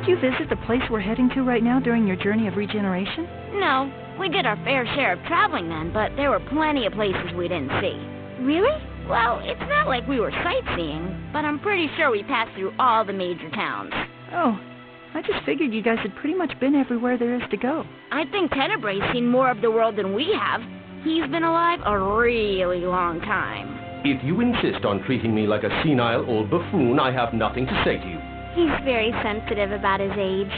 Didn't you visit the place we're heading to right now during your journey of regeneration? No, we did our fair share of traveling then, but there were plenty of places we didn't see. Really? Well, it's not like we were sightseeing, but I'm pretty sure we passed through all the major towns. Oh, I just figured you guys had pretty much been everywhere there is to go. I think Tenebrae's seen more of the world than we have. He's been alive a really long time. If you insist on treating me like a senile old buffoon, I have nothing to say to you. He's very sensitive about his age.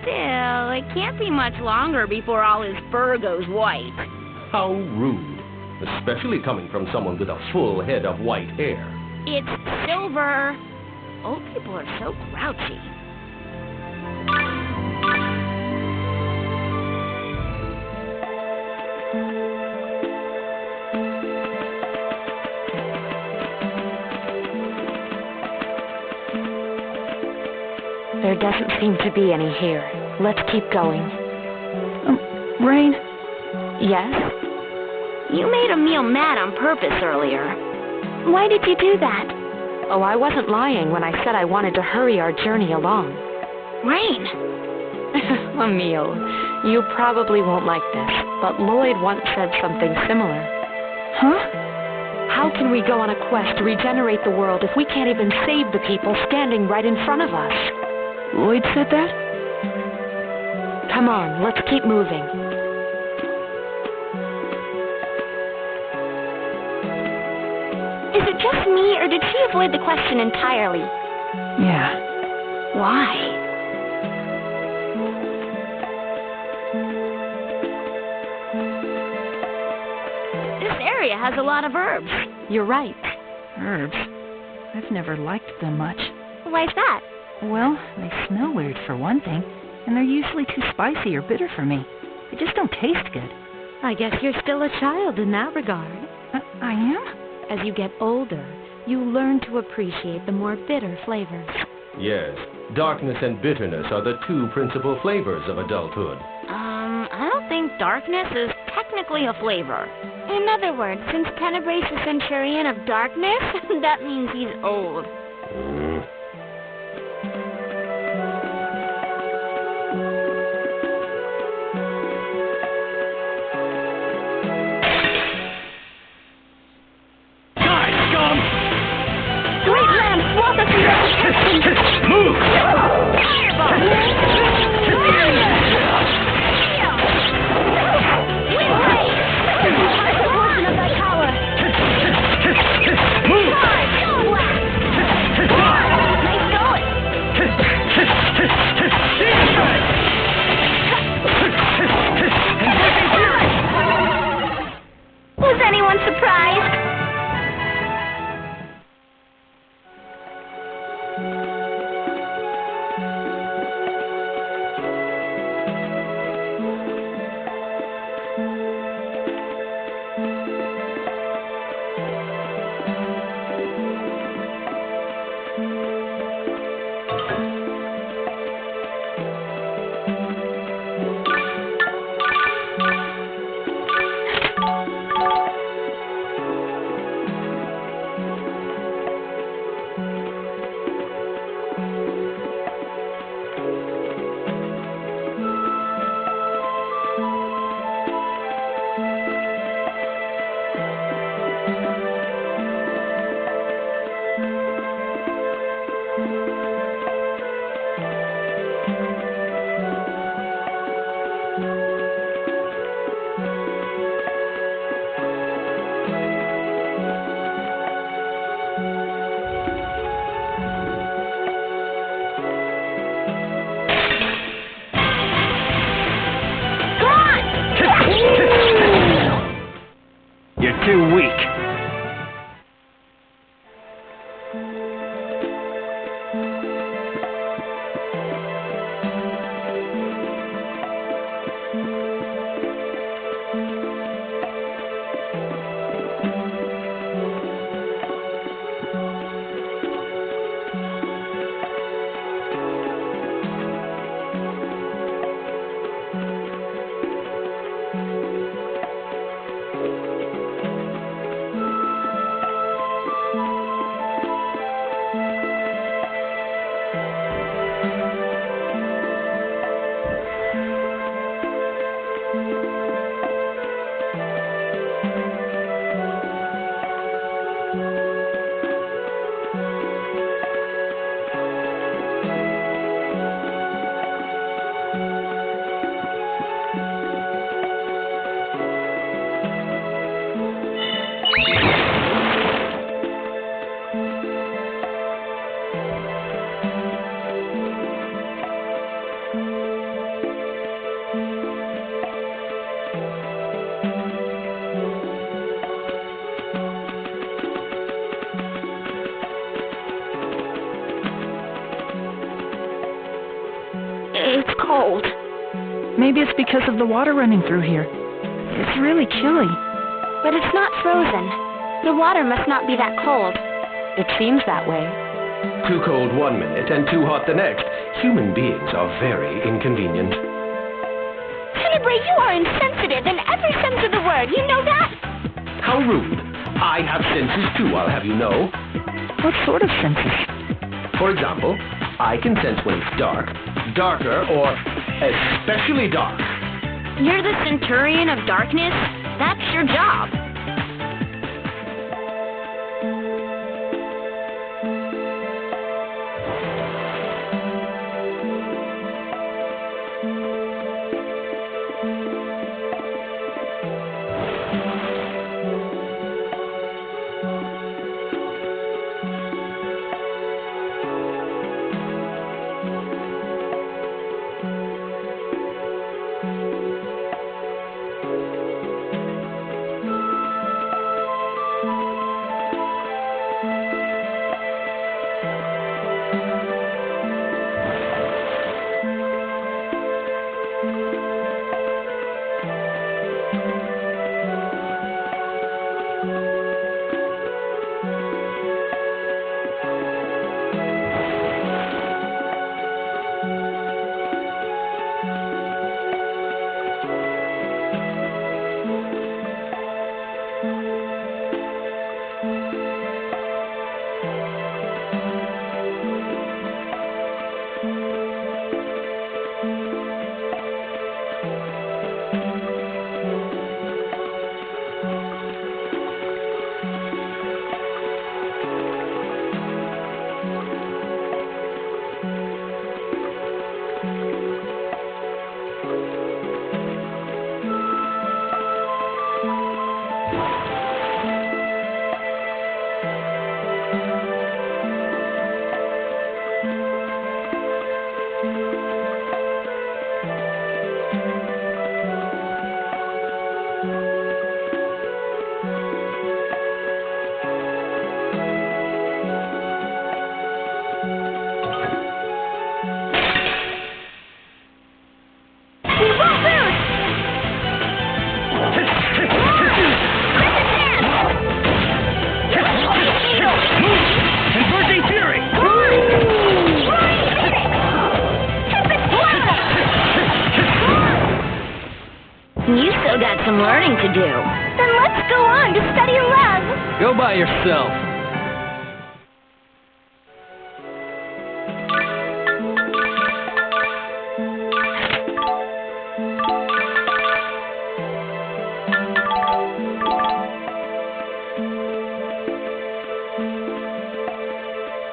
Still, it can't be much longer before all his fur goes white. How rude. Especially coming from someone with a full head of white hair. It's silver. Old people are so grouchy. There doesn't seem to be any here. Let's keep going. Rain? Yes? You made Emil mad on purpose earlier. Why did you do that? Oh, I wasn't lying when I said I wanted to hurry our journey along. Rain! Emil, you probably won't like this, but Lloyd once said something similar. Huh? How can we go on a quest to regenerate the world if we can't even save the people standing right in front of us? Lloyd said that? Come on, let's keep moving. Is it just me, or did she avoid the question entirely? Yeah. Why? This area has a lot of herbs. You're right. Herbs? I've never liked them much. Why's that? Well, they smell weird for one thing, and they're usually too spicy or bitter for me. They just don't taste good. I guess you're still a child in that regard. I am? As you get older, you learn to appreciate the more bitter flavors. Yes, darkness and bitterness are the two principal flavors of adulthood. I don't think darkness is technically a flavor. In other words, since Tenebrae's a centurion of darkness, That means he's old. Move! Move! cold. Maybe it's because of the water running through here. It's really chilly. But it's not frozen. The water must not be that cold. It seems that way. Too cold one minute and too hot the next. Human beings are very inconvenient. Tenebrae, you are insensitive in every sense of the word. You know that? How rude. I have senses too, I'll have you know. What sort of senses? For example, I can sense when it's dark, darker, or especially dark. You're the Centurion of Darkness? That's your job. You still got some learning to do. Then let's go on to study love. Go by yourself.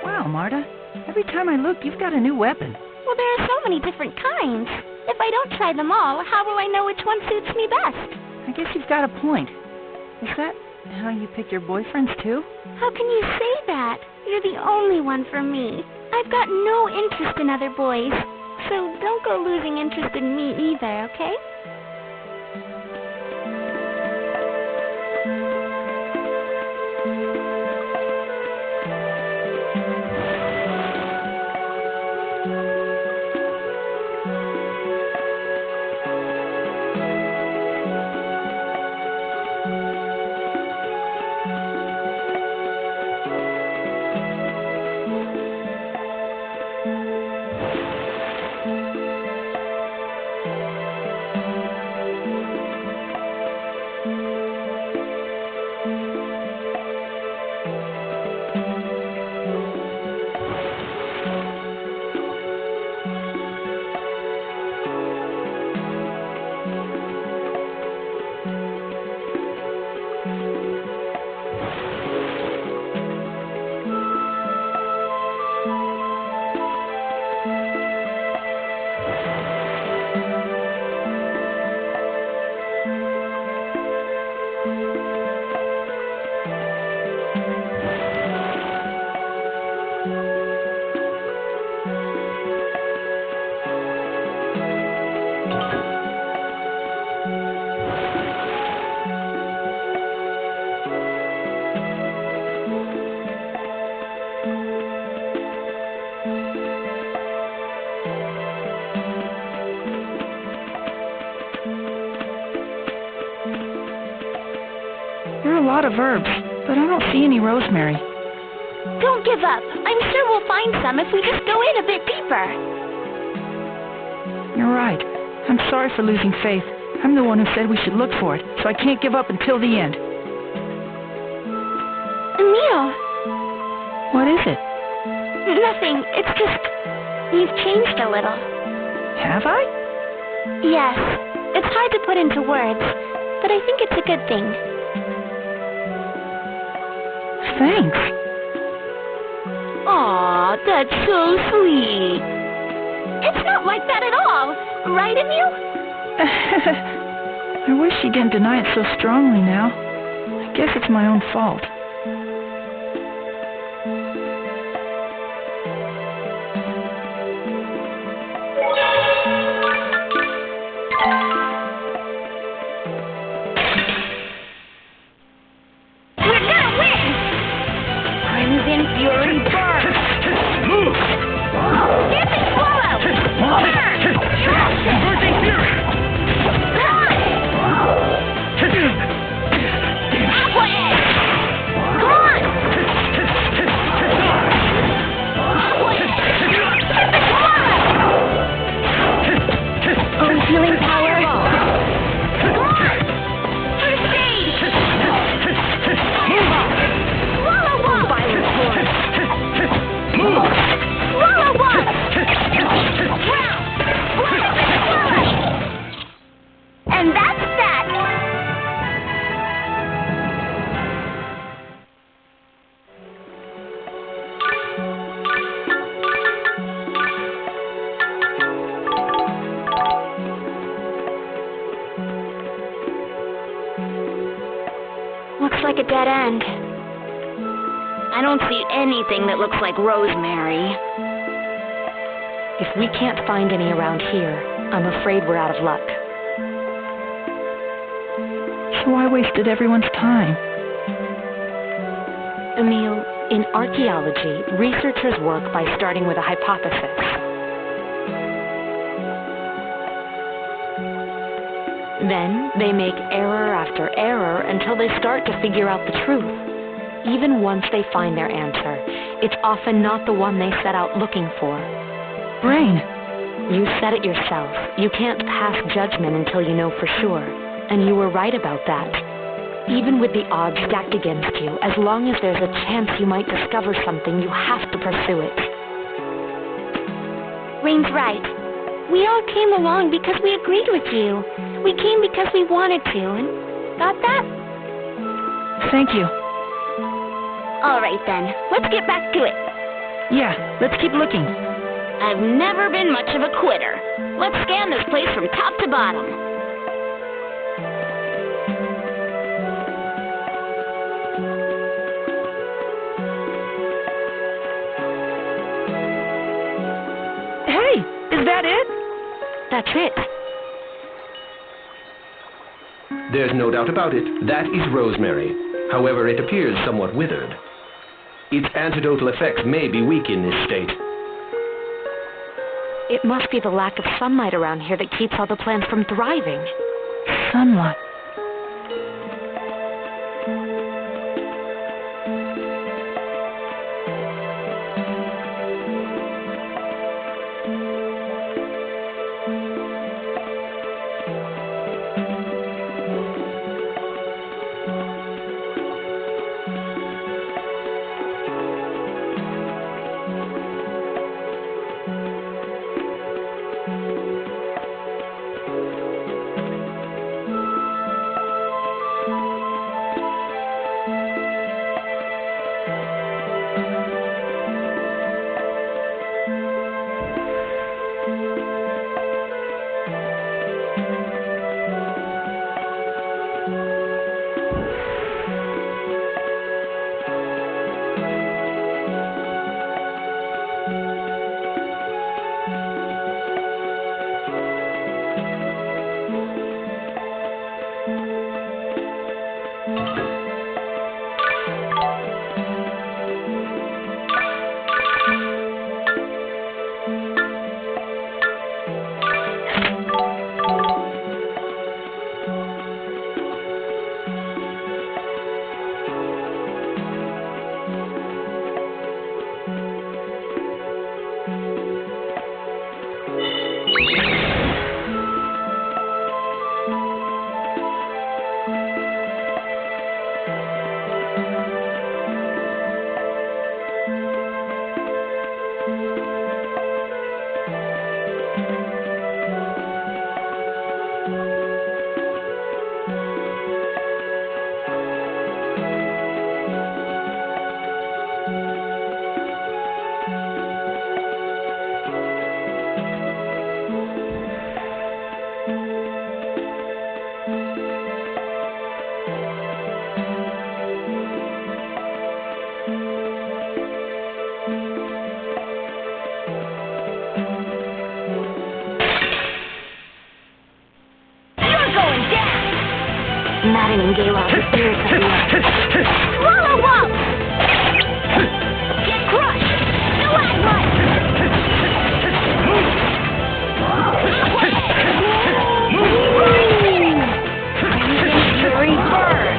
Wow, Marta. Every time I look, you've got a new weapon. Well, there are so many different kinds. If I don't try them all, how will I know which one suits me best? I guess you've got a point. Is that how you pick your boyfriends, too? How can you say that? You're the only one for me. I've got no interest in other boys. So don't go losing interest in me either, okay? lot of herbs, but I don't see any rosemary. Don't give up. I'm sure we'll find some if we just go in a bit deeper. You're right. I'm sorry for losing faith. I'm the one who said we should look for it, so I can't give up until the end. Emil. What is it? Nothing. It's just... you've changed a little. Have I? Yes. It's hard to put into words, but I think it's a good thing. Thanks. Aw, that's so sweet. It's not like that at all. Right, Emil? I wish she didn't deny it so strongly now. I guess it's my own fault. We're gonna win! Crimson Fury burn! Skip and swallow! Burn! Converging Fury! Aqua Edge! Come on! Aqua Edge! Skip and swallow! Oh, healing power! Come on! First aid! Swallow Wall! Swallow Wall! Ground! And that's that! Looks like a dead end. I don't see anything that looks like rosemary. If we can't find any around here, I'm afraid we're out of luck. So I wasted everyone's time. Emil, in archaeology, researchers work by starting with a hypothesis. Then they make error after error until they start to figure out the truth. Even once they find their answer, it's often not the one they set out looking for. Brain, You said it yourself. You can't pass judgment until you know for sure. And you were right about that. Even with the odds stacked against you, as long as there's a chance you might discover something, you have to pursue it. Rain's right. We all came along because we agreed with you. We came because we wanted to, and got that? thank you. All right then, let's get back to it. Yeah, let's keep looking. I've never been much of a quitter. Let's scan this place from top to bottom. Hey, is that it? That's it. There's no doubt about it. That is rosemary. However, it appears somewhat withered. Its antidotal effects may be weak in this state. It must be the lack of sunlight around here that keeps all the plants from thriving. Sunlight. Madden and Gala, the spirits of the earth. Swallow up! Get crushed! Stalagmite! Fury burn!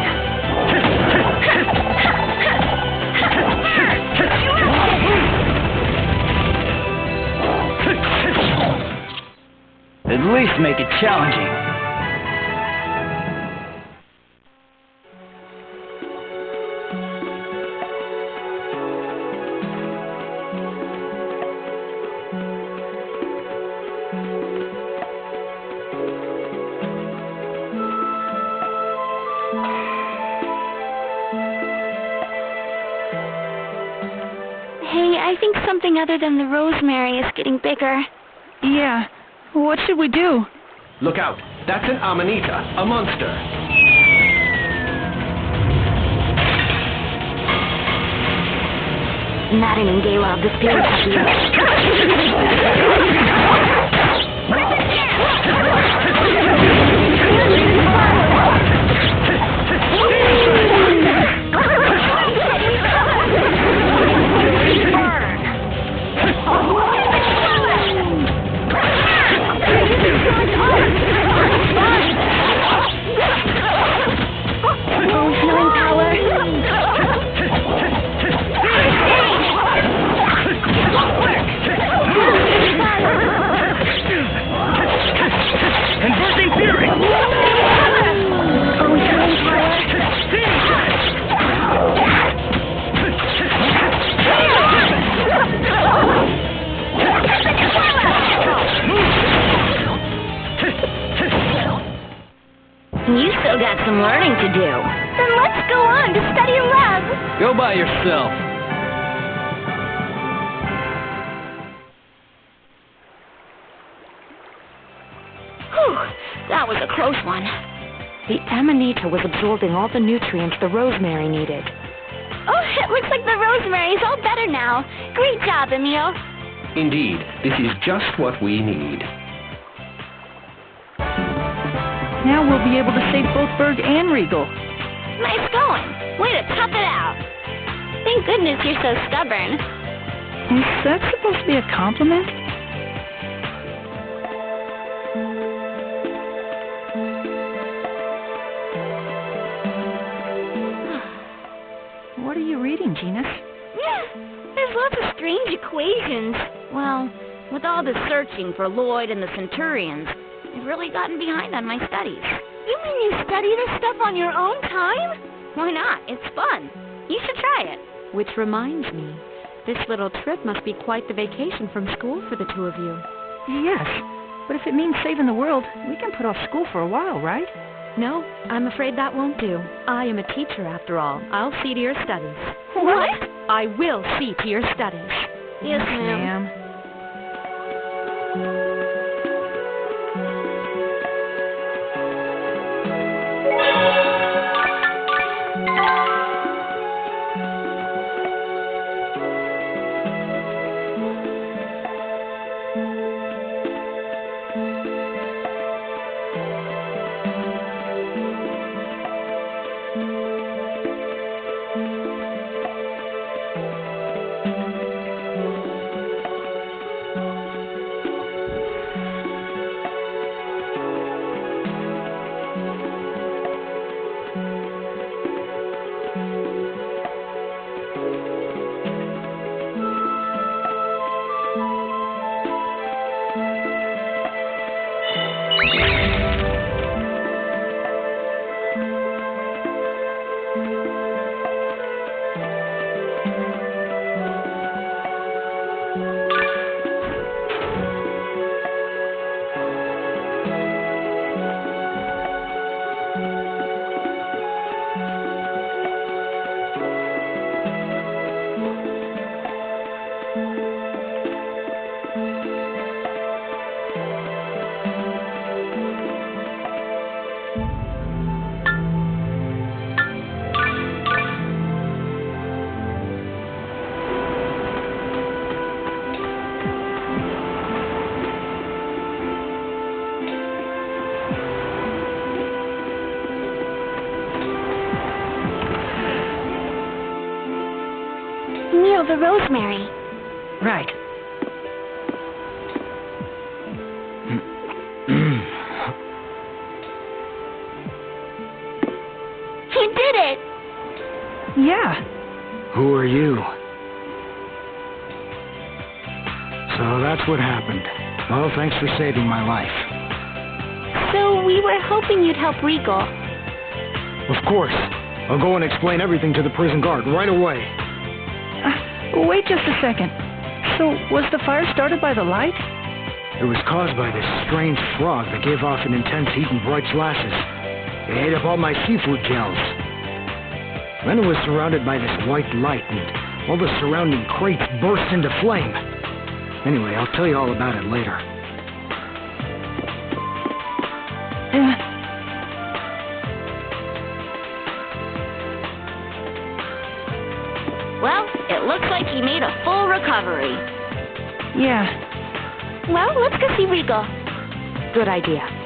At least make it challenging. Hey, I think something other than the rosemary is getting bigger. Yeah. What should we do? Look out. That's an Amanita, a monster. Madden and Gala, the spirits of the Healing power. And bursting fury! You still got some learning to do. Then let's go on to study in lab. Go by yourself. Whew, that was a close one. The Amanita was absorbing all the nutrients the rosemary needed. Oh, it looks like the rosemary is all better now. Great job, Emil. Indeed, this is just what we need. Now we'll be able to save both Berg and Regal. Nice going. Way to tough it out. Thank goodness you're so stubborn. Is that supposed to be a compliment? What are you reading, Genus? There's lots of strange equations. Well, with all the searching for Lloyd and the Centurions, I've really gotten behind on my studies. You mean you study this stuff on your own time? Why not? It's fun. You should try it. Which reminds me, this little trip must be quite the vacation from school for the two of you. Yes, but if it means saving the world, we can put off school for a while, right? No, I'm afraid that won't do. I am a teacher after all. I'll see to your studies. What? I will see to your studies. Yes, ma'am. Ma'am. the Rosemary. Right. He did it! Yeah. Who are you? So that's what happened. Well, thanks for saving my life. So we were hoping you'd help Regal. Of course. I'll go and explain everything to the prison guard right away. Wait just a second. So, was the fire started by the light? It was caused by this strange frog that gave off an intense heat and bright flashes. It ate up all my seafood gels. Then it was surrounded by this white light, and all the surrounding crates burst into flame. Anyway, I'll tell you all about it later. Well, it looks like he made a full recovery. Yeah. Well, let's go see Regal. Good idea.